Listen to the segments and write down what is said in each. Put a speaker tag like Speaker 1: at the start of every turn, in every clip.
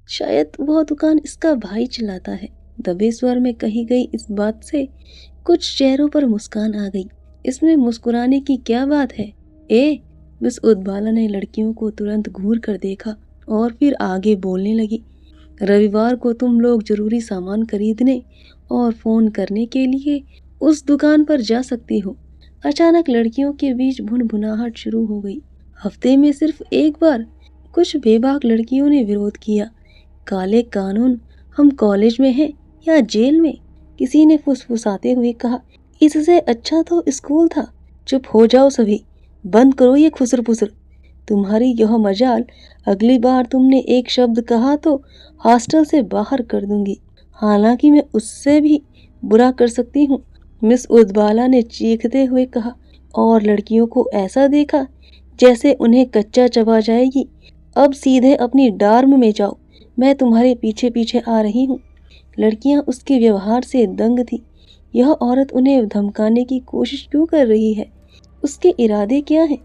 Speaker 1: शायद वह दुकान इसका भाई चलाता है। दबे स्वर में कही गई इस बात से कुछ चेहरों पर मुस्कान आ गई। इसमें मुस्कुराने की क्या बात है? ए मिस उदबाला ने लड़कियों को तुरंत घूर कर देखा और फिर आगे बोलने लगी। रविवार को तुम लोग जरूरी सामान खरीदने और फोन करने के लिए उस दुकान पर जा सकती हो। अचानक लड़कियों के बीच भुनभुनाहट शुरू हो गई। हफ्ते में सिर्फ एक बार? कुछ बेबाक लड़कियों ने विरोध किया। काले कानून, हम कॉलेज में हैं या जेल में? किसी ने फुसफुसाते हुए कहा। इससे अच्छा तो स्कूल था। चुप हो जाओ सभी, बंद करो ये खुसर पुसर। तुम्हारी यह मजाल, अगली बार तुमने एक शब्द कहा तो हॉस्टल से बाहर कर दूंगी। हालांकि मैं उससे भी बुरा कर सकती हूँ, मिस उदबाला ने चीखते हुए कहा और लड़कियों को ऐसा देखा जैसे उन्हें कच्चा चबा जाएगी। अब सीधे अपनी डार्म में जाओ, मैं तुम्हारे पीछे पीछे आ रही हूँ। लड़कियां उसके व्यवहार से दंग थी। यह औरत उन्हें धमकाने की कोशिश क्यों कर रही है? उसके इरादे क्या हैं?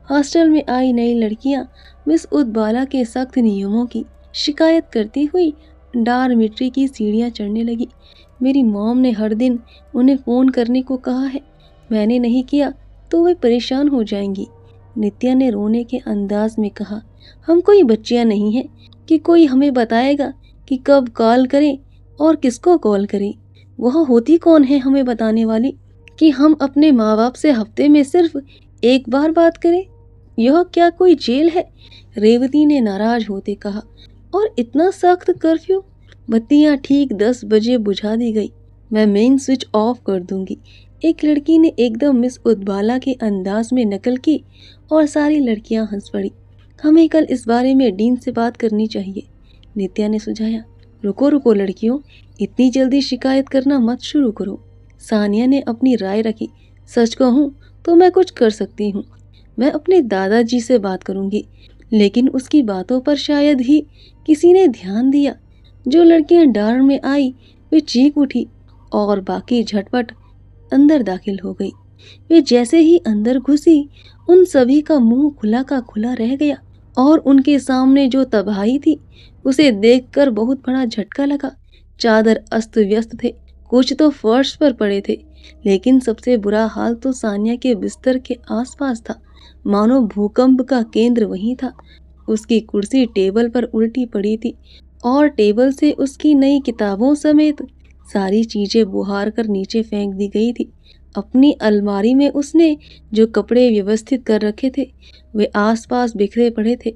Speaker 1: हॉस्टल में आई नई लड़कियां मिस उदबाला के सख्त नियमों की शिकायत करती हुई डॉर्मिट्री की सीढ़ियां चढ़ने लगी। मेरी मॉम ने हर दिन उन्हें फोन करने को कहा है। मैंने नहीं किया तो वे परेशान हो जाएंगी। नित्या ने रोने के अंदाज में कहा। हम कोई बच्चियां नहीं हैं कि कोई हमें बताएगा कि कब कॉल करें और किसको कॉल करें। वह होती कौन है हमें बताने वाली कि हम अपने माँ बाप से हफ्ते में सिर्फ एक बार बात करें? यह क्या कोई जेल है? रेवती ने नाराज होते कहा। और इतना सख्त कर्फ्यू? बत्तियां ठीक 10 बजे बुझा दी गई। मैं मेन स्विच ऑफ कर दूंगी, एक लड़की ने एकदम मिस उदबाला के अंदाज में नकल की और सारी लड़कियां हंस पड़ी। हमें कल इस बारे में डीन से बात करनी चाहिए, नित्या ने सुझाया। रुको रुको लड़कियों, इतनी जल्दी शिकायत करना मत शुरू करो, सानिया ने अपनी राय रखी। सच कहूँ तो मैं कुछ कर सकती हूँ। मैं अपने दादाजी से बात करूंगी। लेकिन उसकी बातों पर शायद ही किसी ने ध्यान दिया। जो लड़कियां डार में आई वे चीख उठी और बाकी झटपट अंदर दाखिल हो गई। वे जैसे ही अंदर घुसी उन सभी का मुंह खुला का खुला रह गया और उनके सामने जो तबाही थी उसे देखकर बहुत बड़ा झटका लगा। चादर अस्त व्यस्त थे, कुछ तो फर्श पर पड़े थे, लेकिन सबसे बुरा हाल तो सानिया के बिस्तर के आसपास था। मानो भूकंप का केंद्र वहीं था। उसकी कुर्सी टेबल पर उल्टी पड़ी थी और टेबल से उसकी नई किताबों समेत सारी चीजें बुहार कर नीचे फेंक दी गई थी। अपनी अलमारी में उसने जो कपड़े व्यवस्थित कर रखे थे वे आसपास बिखरे पड़े थे।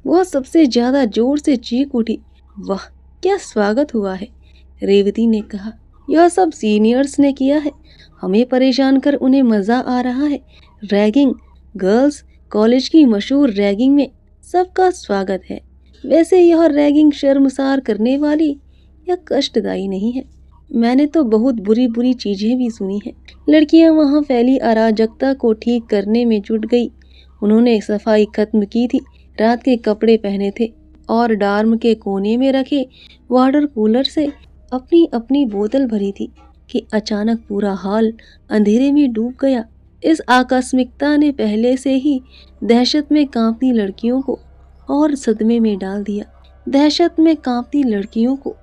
Speaker 1: वह सबसे ज्यादा जोर से चीख उठी। वाह, क्या स्वागत हुआ है, रेवती ने कहा। यह सब सीनियर्स ने किया है। हमें परेशान कर उन्हें मजा आ रहा है। रैगिंग, गर्ल्स कॉलेज की मशहूर रैगिंग में सबका स्वागत है। वैसे यह रैगिंग शर्मसार करने वाली या कष्टदायी नहीं है। मैंने तो बहुत बुरी बुरी चीजें भी सुनी हैं। लड़कियां वहां फैली अराजकता को ठीक करने में जुट गई। उन्होंने सफाई खत्म की थी, रात के कपड़े पहने थे और डार्म के कोने में रखे वाटर कूलर से अपनी अपनी बोतल भरी थी कि अचानक पूरा हॉल अंधेरे में डूब गया। इस आकस्मिकता ने पहले से ही दहशत में कांपती लड़कियों को और सदमे में डाल दिया। दहशत में कांपती लड़कियों को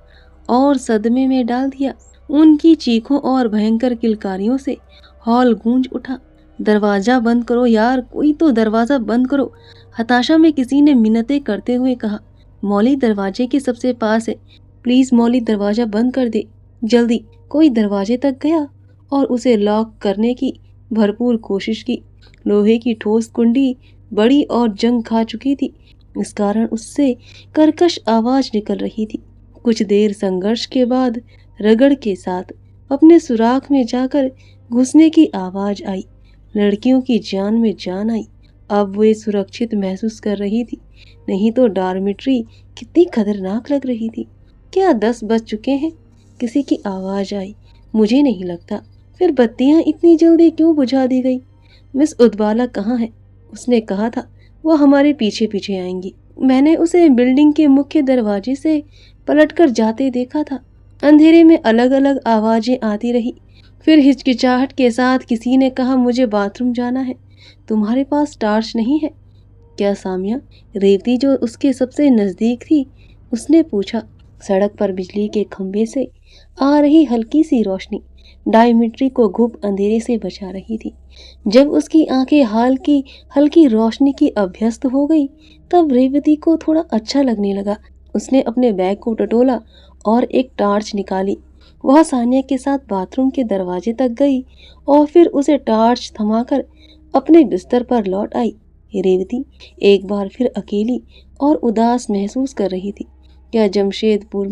Speaker 1: और सदमे में डाल दिया। उनकी चीखों और भयंकर किलकारियों से हॉल गूंज उठा। दरवाजा बंद करो यार, कोई तो दरवाजा बंद करो, हताशा में किसी ने मिन्नतें करते हुए कहा। मौली दरवाजे के सबसे पास है, प्लीज मौली दरवाजा बंद कर दे जल्दी। कोई दरवाजे तक गया और उसे लॉक करने की भरपूर कोशिश की। लोहे की ठोस कुंडी बड़ी और जंग खा चुकी थी, इस कारण उससे कर्कश आवाज निकल रही थी। कुछ देर संघर्ष के बाद रगड़ के साथ अपने सुराख में जाकर घुसने की आवाज आई। लड़कियों की जान में जान आई। अब वे सुरक्षित महसूस कर रही थी, नहीं तो डॉर्मिट्री कितनी खतरनाक लग रही थी। क्या 10 बज चुके हैं? किसी की आवाज आई। मुझे नहीं लगता। फिर बत्तियां इतनी जल्दी क्यों बुझा दी गई? मिस उदबाला कहाँ है? उसने कहा था वो हमारे पीछे पीछे आएंगी। मैंने उसे बिल्डिंग के मुख्य दरवाजे से पलटकर जाते देखा था। अंधेरे में अलग अलग आवाजें आती रही। फिर हिचकिचाहट के साथ किसी ने कहा, मुझे बाथरूम जाना है। तुम्हारे पास टॉर्च नहीं है क्या सामिया? रेवती जो उसके सबसे नजदीक थी उसने पूछा। सड़क पर बिजली के खंभे से आ रही हल्की सी रोशनी डायमिट्री को घुप अंधेरे से बचा रही थी। जब उसकी आंखें हाल की हल्की रोशनी की अभ्यस्त हो गई, तब रेवती को थोड़ा अच्छा लगने लगा। उसने अपने बैग को टटोला और एक टॉर्च निकाली। वह सानिया के साथ बाथरूम के दरवाजे तक गई और फिर उसे टॉर्च थमाकर अपने बिस्तर पर लौट आई। रेवती एक बार फिर अकेली और उदास महसूस कर रही थी। क्या जमशेदपुर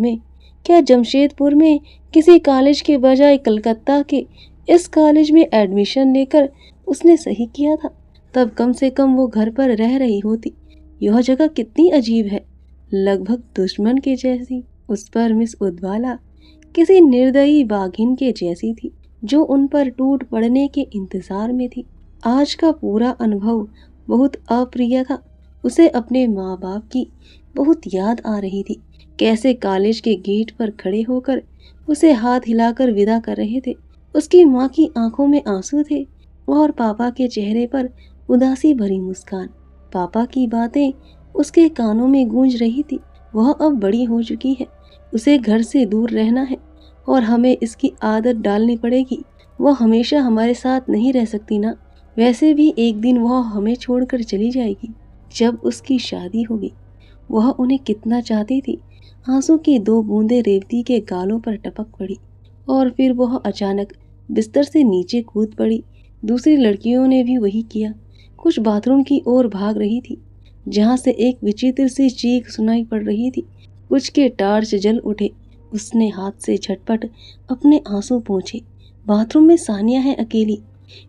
Speaker 1: में किसी कॉलेज के बजाय कलकत्ता के इस कॉलेज में एडमिशन लेकर उसने सही किया था? तब कम से कम वो घर पर रह रही होती। यह जगह कितनी अजीब है, लगभग दुश्मन के जैसी। उस पर मिस उदवाला किसी निर्दयी बाघिन के जैसी थी, जो उन पर टूट पड़ने के इंतजार में थी। आज का पूरा अनुभव बहुत अप्रिय था। उसे अपने माँ बाप की बहुत याद आ रही थी। कैसे कॉलेज के गेट पर खड़े होकर उसे हाथ हिलाकर विदा कर रहे थे। उसकी माँ की आंखों में आंसू थे और पापा के चेहरे पर उदासी भरी मुस्कान। पापा की बातें उसके कानों में गूंज रही थी। वह अब बड़ी हो चुकी है, उसे घर से दूर रहना है और हमें इसकी आदत डालनी पड़ेगी। वह हमेशा हमारे साथ नहीं रह सकती ना। वैसे भी एक दिन वह हमें छोड़कर चली जाएगी, जब उसकी शादी होगी। वह उन्हें कितना चाहती थी। आंसू की 2 बूंदें रेवती के गालों पर टपक पड़ी और फिर वह अचानक बिस्तर से नीचे कूद पड़ी। दूसरी लड़कियों ने भी वही किया। कुछ बाथरूम की ओर भाग रही थी, जहां से एक विचित्र सी चीख सुनाई पड़ रही थी। कुछ के टार्च जल उठे। उसने हाथ से झटपट अपने आंसू पोंछे। बाथरूम में सानिया है अकेली।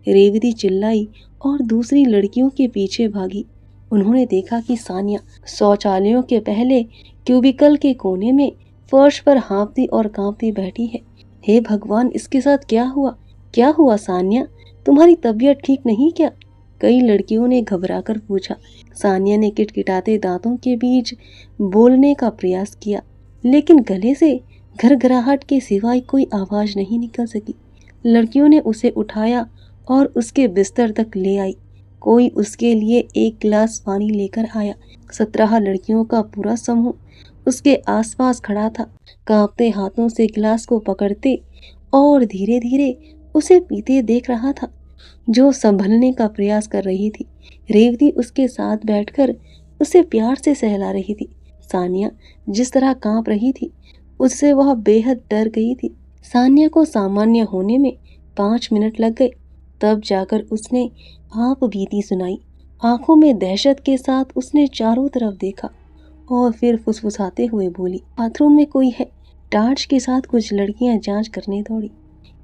Speaker 1: रेवती चिल्लाई और दूसरी लड़कियों के पीछे भागी। उन्होंने देखा कि सानिया शौचालयों के पहले क्यूबिकल के कोने में फर्श पर हाँफती और कांपती बैठी है। हे भगवान, इसके साथ क्या हुआ? क्या हुआ सानिया? तुम्हारी तबीयत ठीक नहीं क्या? कई लड़कियों ने घबराकर पूछा। सानिया ने किटकिटाते दांतों के बीच बोलने का प्रयास किया, लेकिन गले से घरघराहट के सिवाय कोई आवाज नहीं निकल सकी। लड़कियों ने उसे उठाया और उसके बिस्तर तक ले आई। कोई उसके लिए एक गिलास पानी लेकर आया। 17 लड़कियों का पूरा समूह उसके आसपास खड़ा था, कांपते हाथों से गिलास को पकड़ते और धीरे धीरे उसे पीते देख रहा था। जो संभलने का प्रयास कर रही थी। रेवती उसके साथ बैठकर उसे प्यार से सहला रही थी। सानिया जिस तरह कांप रही थी, उससे वह बेहद डर गई थी। सानिया को सामान्य होने में 5 मिनट लग गए। तब जाकर उसने आप बीती सुनाई। आंखों में दहशत के साथ उसने चारों तरफ देखा और फिर फुसफुसाते हुए बोली, बाथरूम में कोई है। टार्च के साथ कुछ लड़कियां जांच करने दौड़ी।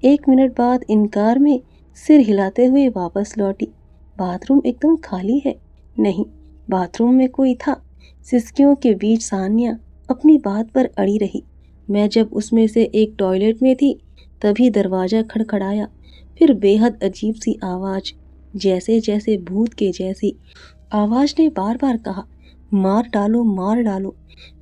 Speaker 1: 1 मिनट बाद इनकार में सिर हिलाते हुए वापस लौटी। बाथरूम एकदम खाली है। नहीं, बाथरूम में कोई था। सिसकियों के बीच सानिया अपनी बात पर अड़ी रही। मैं जब उसमें से एक टॉयलेट में थी, तभी दरवाजा खड़खड़ाया। फिर बेहद अजीब सी आवाज, जैसे जैसे भूत के जैसी। आवाज ने बार बार कहा, मार डालो, मार डालो।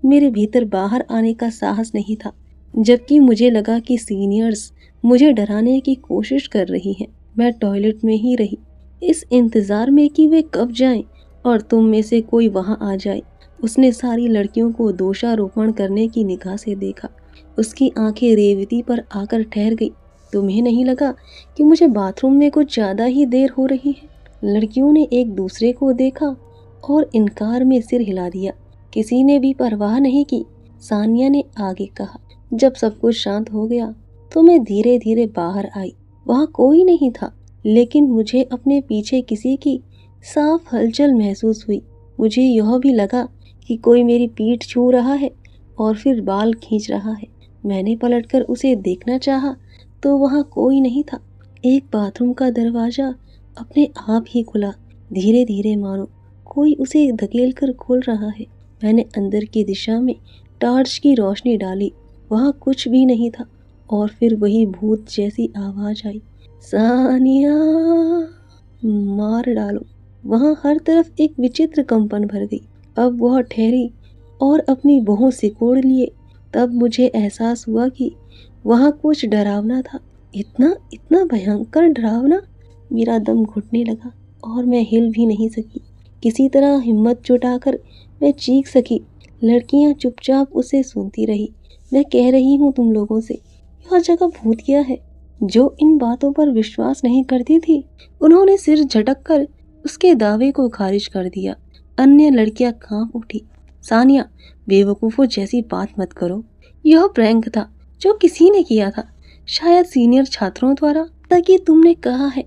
Speaker 1: मेरे भीतर बाहर आने का साहस नहीं था, जबकि मुझे लगा कि सीनियर्स मुझे डराने की कोशिश कर रही हैं। मैं टॉयलेट में ही रही, इस इंतजार में कि वे कब जाएं और तुम में से कोई वहां आ जाए। उसने सारी लड़कियों को दोषारोपण करने की निगाह से देखा। उसकी आंखें रेवती पर आकर ठहर गई। तुम्हें नहीं लगा कि मुझे बाथरूम में कुछ ज्यादा ही देर हो रही है? लड़कियों ने एक दूसरे को देखा और इनकार में सिर हिला दिया। किसी ने भी परवाह नहीं की। सानिया ने आगे कहा, जब सब कुछ शांत हो गया तो मैं धीरे धीरे बाहर आई। वहां कोई नहीं था, लेकिन मुझे अपने पीछे किसी की साफ हलचल महसूस हुई। मुझे यह भी लगा कि कोई मेरी पीठ छू रहा है और फिर बाल खींच रहा है। मैंने पलटकर उसे देखना चाहा तो वहां कोई नहीं था। एक बाथरूम का दरवाजा अपने आप ही खुला, धीरे धीरे, मानो कोई उसे धकेल कर खोल रहा है। मैंने अंदर की दिशा में टॉर्च की रोशनी डाली। वहां कुछ भी नहीं था और फिर वही भूत जैसी आवाज आई, सानिया, मार डालो। वहां हर तरफ एक विचित्र कंपन भर गई। अब वह ठहरी और अपनी भौं सिकोड़ लिए। तब मुझे एहसास हुआ कि वहां कुछ डरावना था। इतना इतना भयंकर डरावना। मेरा दम घुटने लगा और मैं हिल भी नहीं सकी। किसी तरह हिम्मत जुटाकर मैं चीख सकी, लड़कियां चुपचाप उसे सुनती रही। मैं कह रही हूँ तुम लोगों से, यह जगह भूत गया है। जो इन बातों पर विश्वास नहीं करती थी, उन्होंने सिर झटक कर उसके दावे को खारिज कर दिया। अन्य लड़कियां कांप उठी। सानिया, बेवकूफों जैसी बात मत करो। यह प्रैंक था जो किसी ने किया था, शायद सीनियर छात्रों द्वारा। ताकि तुमने कहा है